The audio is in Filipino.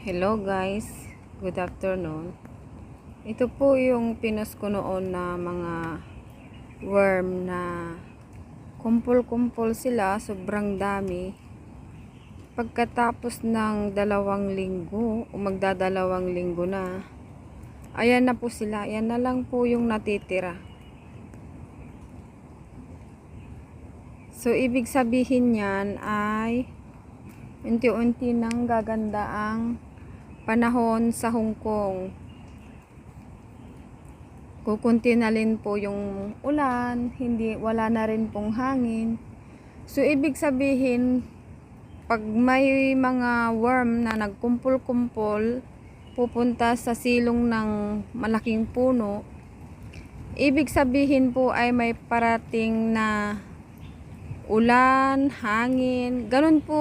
Hello guys, good afternoon. Ito po yung pinost ko noon na mga worm na kumpul-kumpul sila, sobrang dami. Pagkatapos ng 2 linggo o magdadalawang linggo na, ayan na po sila, ayan na lang po yung natitira. So ibig sabihin yan ay unti-unti nang gaganda ang panahon sa Hong Kong. Kukunti na rin po yung ulan, wala na rin pong hangin. So ibig sabihin, pag may mga worm na nagkumpul-kumpul pupunta sa silong ng malaking puno, ibig sabihin po ay may parating na ulan, hangin, ganun po.